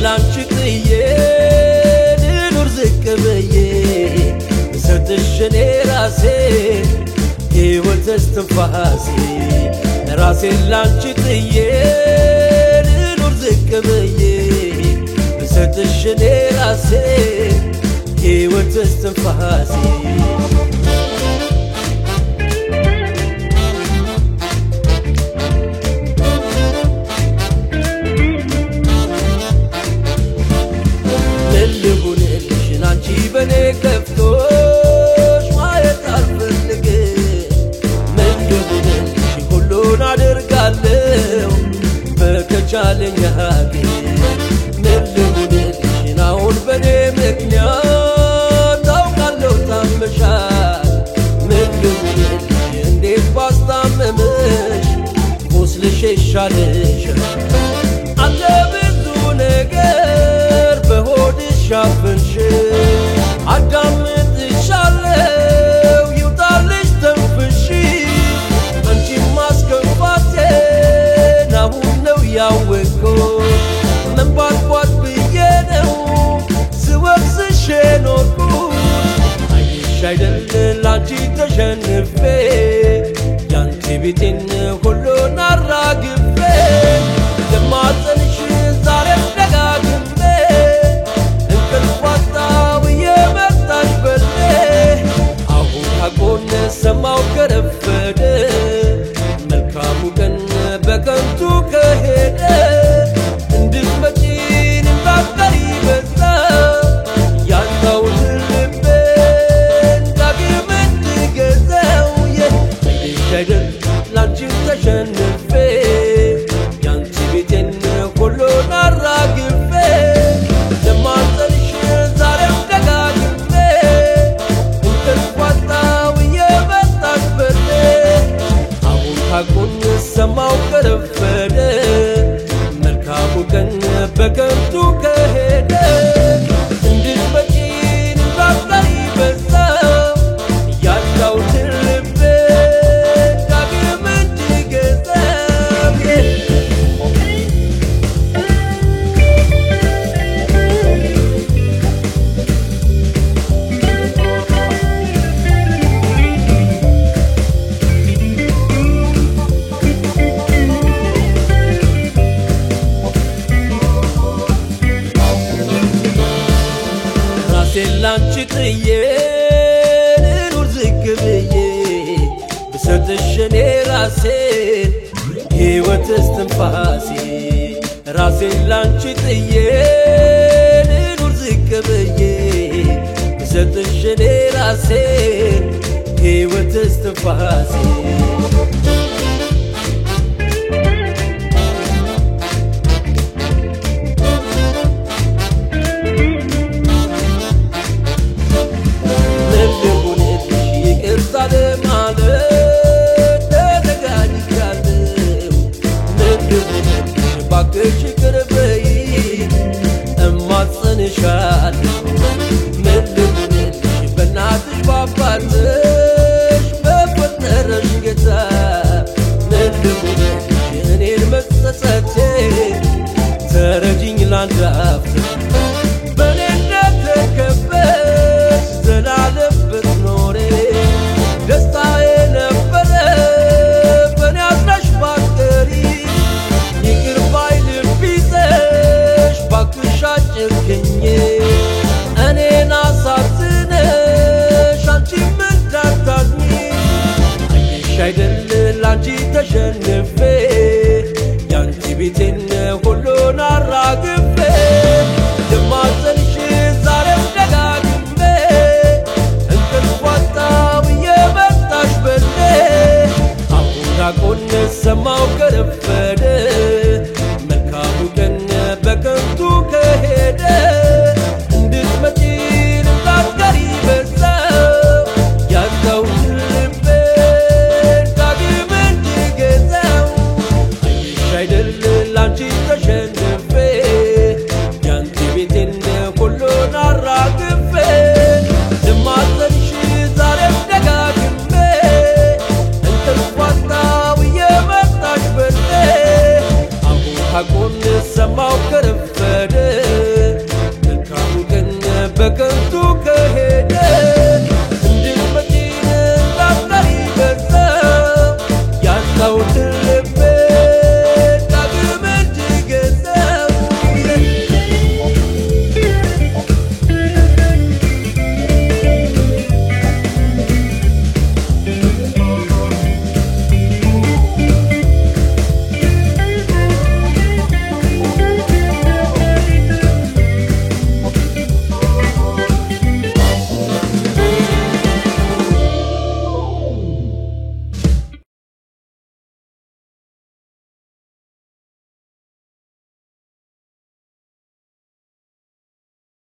ላንቺ ጥዬ ልኑር ዝቅ ብዬ ሰጥሽኔ ራሴ ሕይወት እስትንፋሴ ራሴን ላንቺ ጥዬ ልኑር ዝቅ ብዬ ሰጥሽኔ ራሴ ሕይወት እስትንፋሴ በኔ ከፍቶሽ ማየት አልፈልግም ምን ልሁንልሽ ሁሉን አደርጋለሁ በከቻለኝ አቅም ምን ልሁንልሽ አሁን በኔ ምክንያት ታውቃለሁ ታመሻል ምን ልሁንልሽ እንዴት ባስታመምሽ ቁስልሽ ይሻልሻል አለ ብዙ ነገር በሆድሽ አፍንሽ አዳምጥሻለሁ ይውጣልሽ ተንፍሺ አንቺን ማስከፋቴን አሁን ነው ያወቅኩት መንባልኳት ብዬ ነው ስወቅስሽ የኖርኩት አይሽ አይደል ላንቺ ተሸንፌ ያንቺ ቤቴን ሁሉን አራግፌ ለማጸንሽ ዛሬም ደጋግሜ አጎን ሰማው ከረፈደ መልካሙ ቀን በከንቱ ከሄደ እንድትመጪን እንዳትቀሪ በዛ ያጣሁት ልቤን ዳግም እንድገዛው አይሽ አይደል ላንቺን ተሸንፌ ያንቺ ቤቴን ሁሉን አራግፌ ለማጸንሽ ዛሬም ደጋግሜ አጎን ሰማው ከረፈደ መልካሙ ቀን በከንቱ ከሄደ እንድትመጪን እንዳትቀሪ በዛ ያጣሁት ልቤን ዳግም እንድገዛው ላንቺ ጥዬ ልኑር ዝቅ ብዬ ብሰጥሽኔ ራሴን ሕይወት እስትንፋሴ ራሴን ላንቺ ጥዬ ልኑር ዝቅ ብዬ ብሰጥሽኔ ራሴን ሕይወት እስትንፋሴ ባክሽ ይቅር በይ እማጸንሻለሁ ምን ልሁንልሽ በእናትሽ በአባትሽ በፈጠረሽ ጌታ ምን ልሁንልሽ እኔን መጸጸቴ ተረጂኝ ላንድ አፍታ በእኔ እንደተከበሽ ዘላለም ብትኖሪ ደስታዬ ነበረ በእኔ አዝነሽ ባትቀሪ ይቅር ባይ ልብ ይዘሽ ባክሽ አጭክኝ እኔን አሳዝነሽ አንቺም እንዳታዝኝ አይሽ አይደል ላንቺ ተሸንፌ